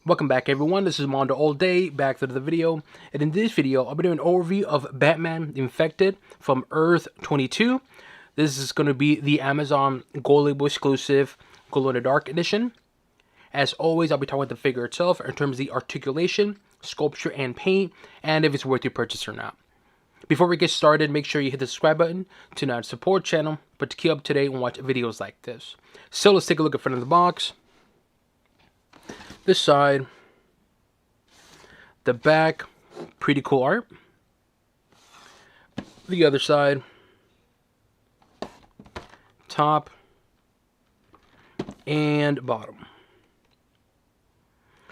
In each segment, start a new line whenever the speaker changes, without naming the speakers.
Welcome back, everyone. This is MandoAllDay, back to the video. And in this video, I'll be doing an overview of Batman Infected from Earth 22. This is going to be the Amazon Gold Label exclusive Glow in the Dark edition. As always, I'll be talking about the figure itself in terms of the articulation, sculpture, and paint, and if it's worth your purchase or not. Before we get started, make sure you hit the subscribe button to not support the channel, but to keep up to date and watch videos like this. So let's take a look at front of the box. This side, the back, pretty cool art. The other side, top, and bottom.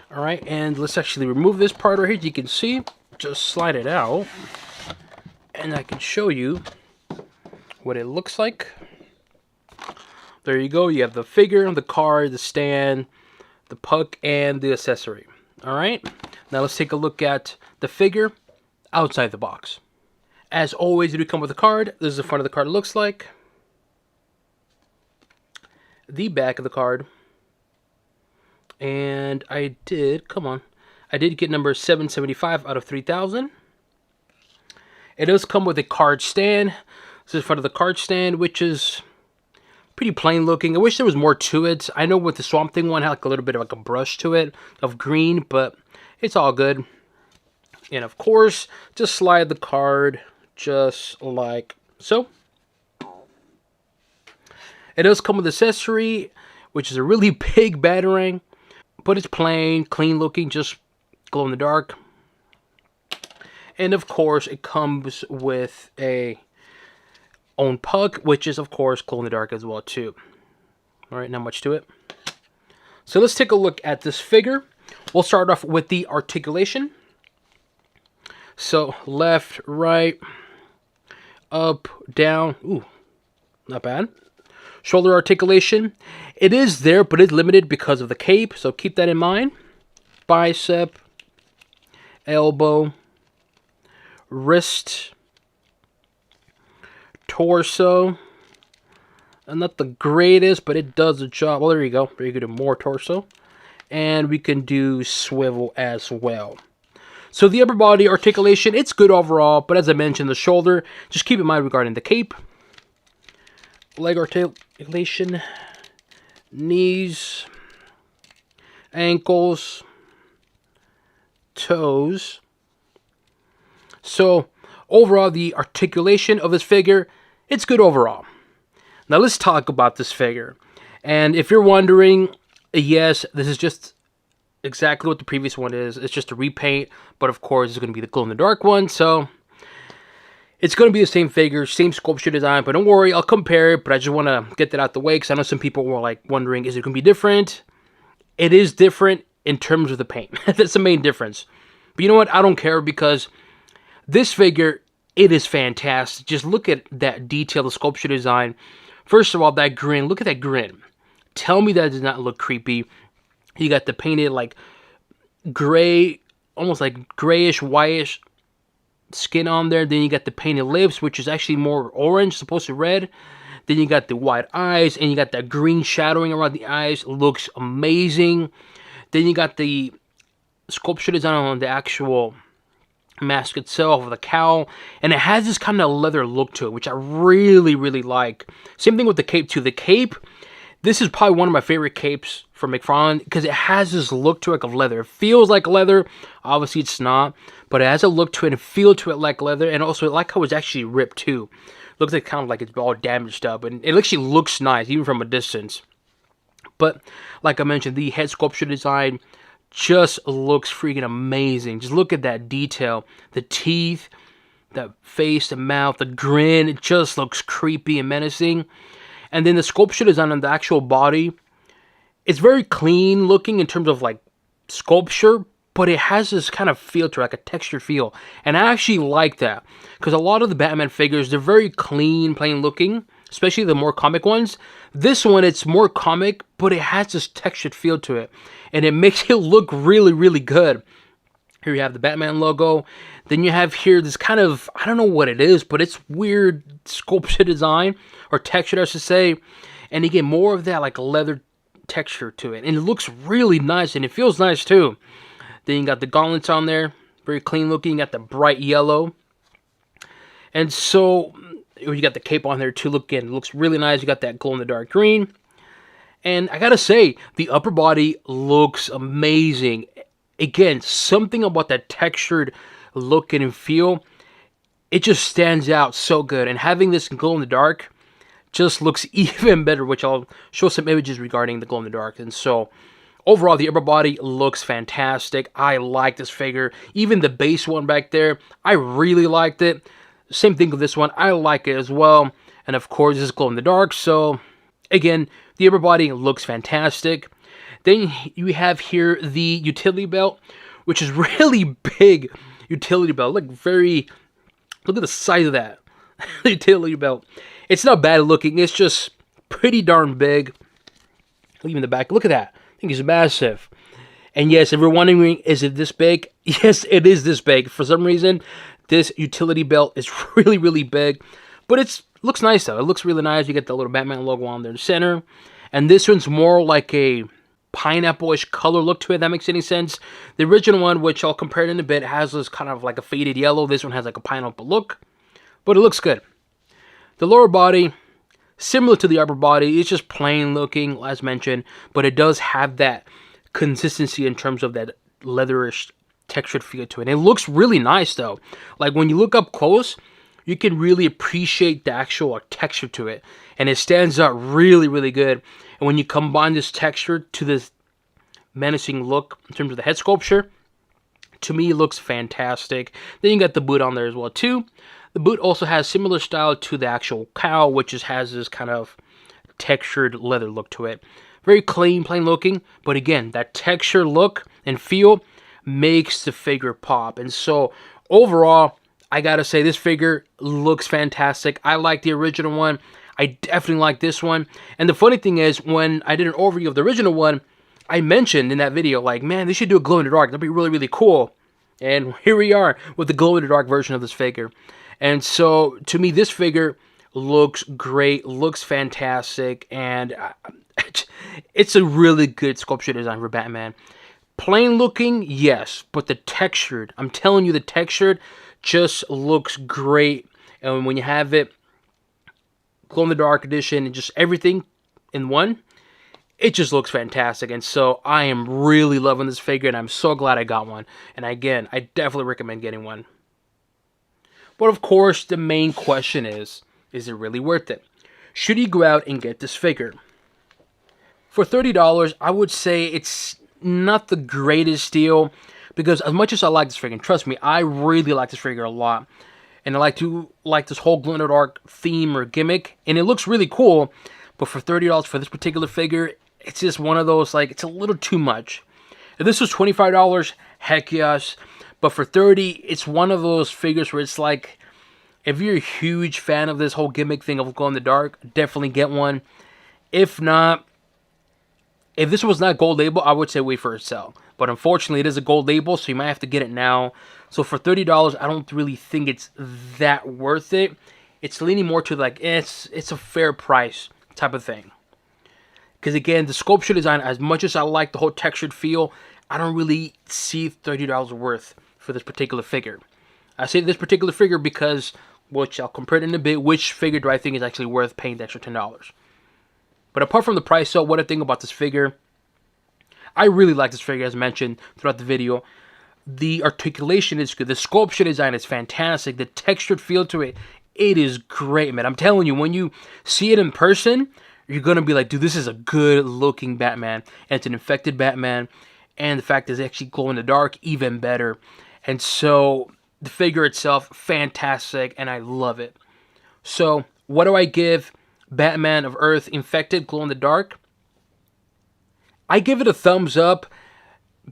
Alright, and let's actually remove this part right here. You can see, just slide it out, and I can show you what it looks like. There you go. You have the figure, the card, the stand, the puck, and the accessory. Alright, now let's take a look at the figure outside the box. As always, it do come with a card. This is the front of the card looks like. The back of the card. And I did get number 775 out of 3,000. It does come with a card stand. This is the front of the card stand, which is pretty plain looking. I wish there was more to it. I know with the Swamp Thing one, had like a little bit of like a brush to it of green, but it's all good. And of course, just slide the card just like so. It does come with accessory, which is a really big batarang, but it's plain, clean looking, just glow in the dark. And of course, it comes with a own puck, which is of course glow in the dark as well too. All right, not much to it. So let's take a look at this figure. We'll start off with the articulation. So left, right, up, down. Ooh, not bad. Shoulder articulation. It is there, but it's limited because of the cape, so keep that in mind. Bicep, elbow, wrist, torso, and not the greatest, but it does the job. Well, there you go. You can do more torso, and we can do swivel as well. So the upper body articulation, it's good overall, but as I mentioned, the shoulder, just keep in mind regarding the cape. Leg articulation, knees, ankles, toes. So overall, the articulation of this figure, it's good overall. Now let's talk about this figure. And if you're wondering, yes, this is just exactly what the previous one is. It's just a repaint, but of course it's going to be the glow-in-the-dark one. So it's going to be the same figure, same sculpture design, but don't worry, I'll compare it. But I just want to get that out the way because I know some people were like wondering, is it going to be different? It is different in terms of the paint. That's the main difference. But you know what? I don't care because this figure, it is fantastic. Just look at that detail, the sculpture design. First of all, that grin. Look at that grin. Tell me that does not look creepy. You got the painted like gray, almost like grayish, whitish skin on there. Then you got the painted lips, which is actually more orange, supposed to red. Then you got the white eyes, and you got that green shadowing around the eyes. Looks amazing. Then you got the sculpture design on the actual mask itself, the cowl, and it has this kind of leather look to it, which I really like. Same thing with the cape too. The cape, this is probably one of my favorite capes from McFarlane because it has this look to it of leather. It feels like leather. Obviously it's not, but it has a look to it and feel to it like leather, and also I like how it's actually ripped too. Looks like kind of like it's all damaged up, and it actually looks nice even from a distance. But like I mentioned, the head sculpture design just looks freaking amazing. Just look at that detail. The teeth, the face, the mouth, the grin. It just looks creepy and menacing. And then the sculpture design on the actual body, it's very clean looking in terms of like sculpture, but it has this kind of feel to it, like a textured feel. And I actually like that because a lot of the Batman figures, they're very clean, plain looking, especially the more comic ones. This one, it's more comic, but it has this textured feel to it, and it makes it look really good. Here you have the Batman logo. Then you have here this kind of, I don't know what it is, but it's weird sculpture design, or texture I should say. And you get more of that like leather texture to it, and it looks really nice, and it feels nice too. Then you got the gauntlets on there, very clean looking. You got the bright yellow, and so you got the cape on there too. Look, again, it looks really nice. You got that glow in the dark green, and I gotta say, the upper body looks amazing. Again, something about that textured look and feel, it just stands out so good. And having this glow in the dark just looks even better, which I'll show some images regarding the glow in the dark. And so overall, the upper body looks fantastic. I like this figure. Even the base one back there, I really liked it. Same thing with this one. I like it as well. And of course, this is glow in the dark. So again, the upper body looks fantastic. Then you have here the utility belt, which is really big utility belt. Look at the size of that utility belt. It's not bad looking. It's just pretty darn big. Even the back. Look at that. I think it's massive. And yes, if you're wondering, is it this big? Yes, it is this big. For some reason, this utility belt is really, really big. But it looks nice, though. It looks really nice. You get the little Batman logo on there in the center. And this one's more like a pineapple-ish color look to it, if that makes any sense. The original one, which I'll compare it in a bit, has this kind of like a faded yellow. This one has like a pineapple look. But it looks good. The lower body, similar to the upper body, it's just plain looking, as mentioned. But it does have that consistency in terms of that leatherish textured feel to it. And it looks really nice, though. Like, when you look up close, you can really appreciate the actual texture to it. And it stands out really, really good. And when you combine this texture to this menacing look in terms of the head sculpture, to me, it looks fantastic. Then you got the boot on there as well, too. The boot also has similar style to the actual cowl, which has this kind of textured leather look to it. Very clean, plain looking. But again, that texture look and feel makes the figure pop. And so, overall, I gotta say, this figure looks fantastic. I like the original one. I definitely like this one. And the funny thing is, when I did an overview of the original one, I mentioned in that video, like, man, they should do a glow in the dark. That'd be really, really cool. And here we are with the glow in the dark version of this figure. And so, to me, this figure looks great, looks fantastic, and it's a really good sculpture design for Batman. Plain looking, yes, but the textured, I'm telling you, the textured just looks great. And when you have it, glow in the dark edition, and just everything in one, it just looks fantastic. And so I am really loving this figure, and I'm so glad I got one. And again, I definitely recommend getting one. But of course, the main question is it really worth it? Should you go out and get this figure? For $30, I would say it's not the greatest deal, because as much as I like this figure, and trust me, I really like this figure a lot, and I like this whole glow in the dark theme or gimmick, and it looks really cool, but for $30 for this particular figure, it's just one of those, like, it's a little too much. If this was $25, heck yes. But for $30, it's one of those figures where it's like, if you're a huge fan of this whole gimmick thing of glow in the dark, definitely get one. If not, if this was not gold label, I would say wait for it to sell. But unfortunately, it is a gold label, so you might have to get it now. So for $30, I don't really think it's that worth it. It's leaning more to like, it's a fair price type of thing. Because again, the sculpture design, as much as I like the whole textured feel, I don't really see $30 worth for this particular figure. I say this particular figure because, which I'll compare it in a bit, which figure do I think is actually worth paying the extra $10. But apart from the price, so what I think about this figure, I really like this figure, as mentioned throughout the video. The articulation is good. The sculpture design is fantastic. The textured feel to it, it is great, man. I'm telling you, when you see it in person, you're going to be like, dude, this is a good-looking Batman. And it's an infected Batman. And the fact that it's actually glow in the dark, even better. And so, the figure itself, fantastic, and I love it. So, what do I give Batman of Earth Infected Glow in the Dark? I give it a thumbs up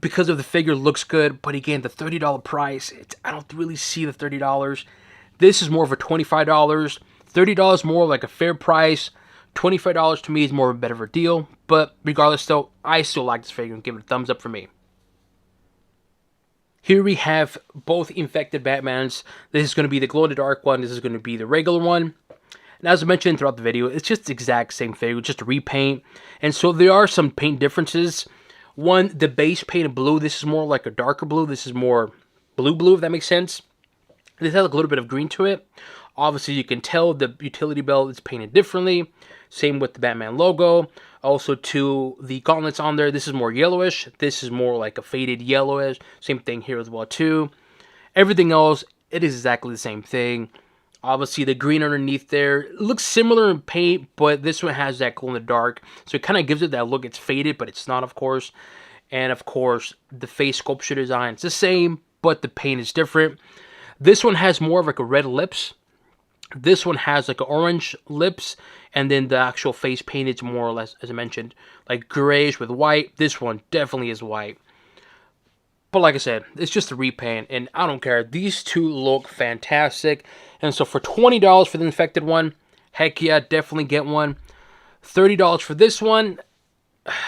because of the figure looks good, but again, the $30 price, I don't really see the $30. This is more of a $25. $30 more like a fair price. $25 to me is more of a better of a deal, but regardless though, I still like this figure and give it a thumbs up for me. Here we have both infected Batmans. This is going to be the glow-in-the-dark one. This is going to be the regular one. And as I mentioned throughout the video, it's just the exact same figure, just a repaint. And so there are some paint differences. One, the base painted blue, this is more like a darker blue. This is more blue, if that makes sense. This has like a little bit of green to it. Obviously, you can tell the utility belt is painted differently. Same with the Batman logo. Also, to the gauntlets on there, this is more yellowish. This is more like a faded yellowish. Same thing here as well, too. Everything else, it is exactly the same thing. Obviously, the green underneath there looks similar in paint, but this one has that glow in the dark. So it kind of gives it that look. It's faded, but it's not, of course. And, of course, the face sculpture design is the same, but the paint is different. This one has more of like a red lips. This one has like an orange lips. And then the actual face paint is more or less, as I mentioned, like grayish with white. This one definitely is white. But like I said, it's just a repaint, and I don't care. These two look fantastic. And so for $20 for the infected one, heck yeah, definitely get one. $30 for this one,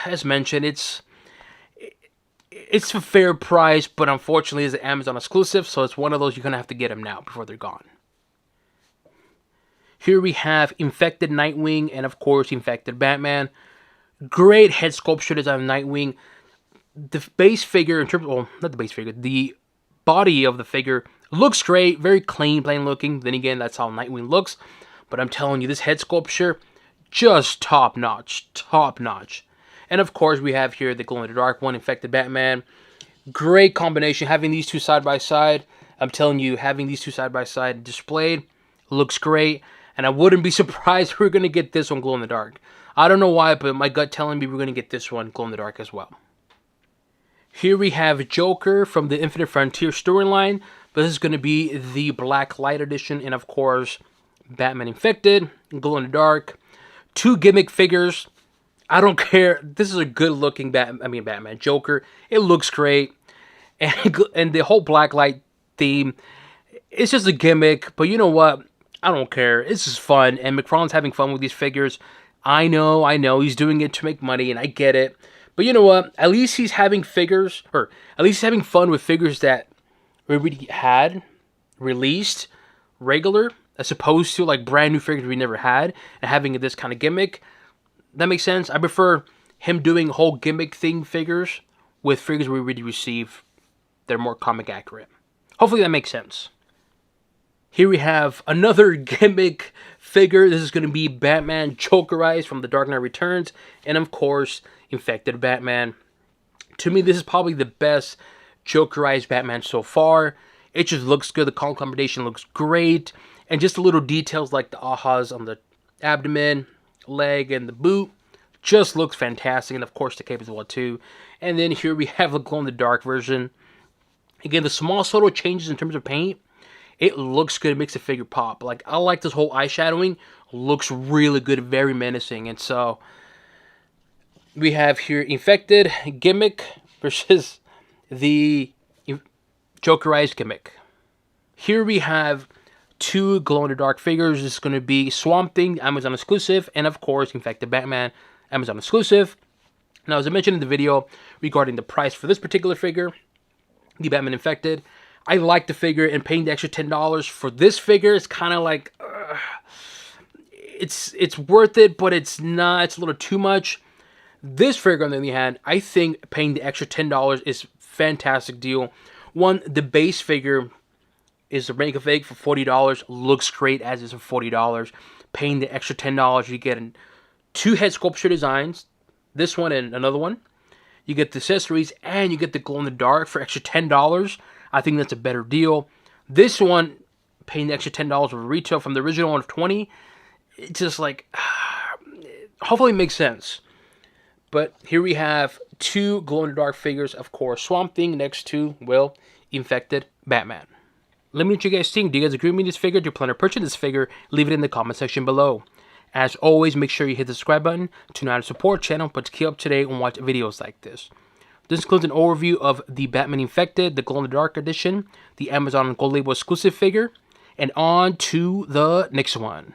as mentioned, it's a fair price, but unfortunately it's an Amazon exclusive, so it's one of those you're going to have to get them now before they're gone. Here we have Infected Nightwing and, of course, Infected Batman. Great head sculpture design of Nightwing. The base figure, in terms of, well, not the base figure, the body of the figure looks great, very clean, plain looking. Then again, that's how Nightwing looks. But I'm telling you, this head sculpture, just top notch, top notch. And of course, we have here the glow in the dark one, Infected Batman. Great combination, having these two side by side. I'm telling you, having these two side by side displayed looks great. And I wouldn't be surprised if we're going to get this one glow in the dark. I don't know why, but my gut telling me we're going to get this one glow in the dark as well. Here we have Joker from the Infinite Frontier storyline, but this is going to be the Black Light edition, and of course, Batman Infected, glow in the dark, two gimmick figures. I don't care. This is a good-looking Batman Joker. It looks great, and the whole Black Light theme, it's just a gimmick. But you know what? I don't care. This is fun, and McFarlane's having fun with these figures. I know, he's doing it to make money, and I get it. But you know what? At least he's having figures, or at least he's having fun with figures that we already had released regular, as opposed to like brand new figures we never had, and having this kind of gimmick. That makes sense. I prefer him doing whole gimmick thing figures with figures we already receive. They're more comic accurate. Hopefully that makes sense. Here we have another gimmick figure. This is going to be Batman Jokerized from The Dark Knight Returns. And of course, Infected Batman. To me, this is probably the best Jokerized Batman so far. It just looks good. The color combination looks great. And just the little details like the ahas on the abdomen, leg, and the boot just looks fantastic. And of course, the cape as well too. And then here we have the glow-in-the-dark version. Again, the small subtle changes in terms of paint. It looks good. It makes the figure pop. Like, I like this whole eyeshadowing. Looks really good. Very menacing. And so, we have here Infected Gimmick versus the Jokerized Gimmick. Here we have two glow-in-the-dark figures. This is going to be Swamp Thing, Amazon exclusive. And, of course, Infected Batman, Amazon exclusive. Now, as I mentioned in the video regarding the price for this particular figure, the Batman Infected, I like the figure, and paying the extra $10 for this figure is kind of like, it's worth it, but it's not. It's a little too much. This figure, on the other hand, I think paying the extra $10 is a fantastic deal. One, the base figure is a Make a Fake for $40. Looks great as is for $40. Paying the extra $10, you get two head sculpture designs, this one and another one. You get the accessories, and you get the glow-in-the-dark for extra $10. I think that's a better deal. This one, paying the extra $10 over retail from the original one of $20, it's just like, hopefully it makes sense. But here we have two glow-in-the-dark figures, of course, Swamp Thing next to, well, Infected Batman. Let me know what you guys think. Do you guys agree with me this figure? Do you plan to purchase this figure? Leave it in the comment section below. As always, make sure you hit the subscribe button to not only support the channel, but to keep up to date and watch videos like this. This includes an overview of the Batman Infected, the glow-in-the-dark edition, the Amazon Gold Label exclusive figure, and on to the next one.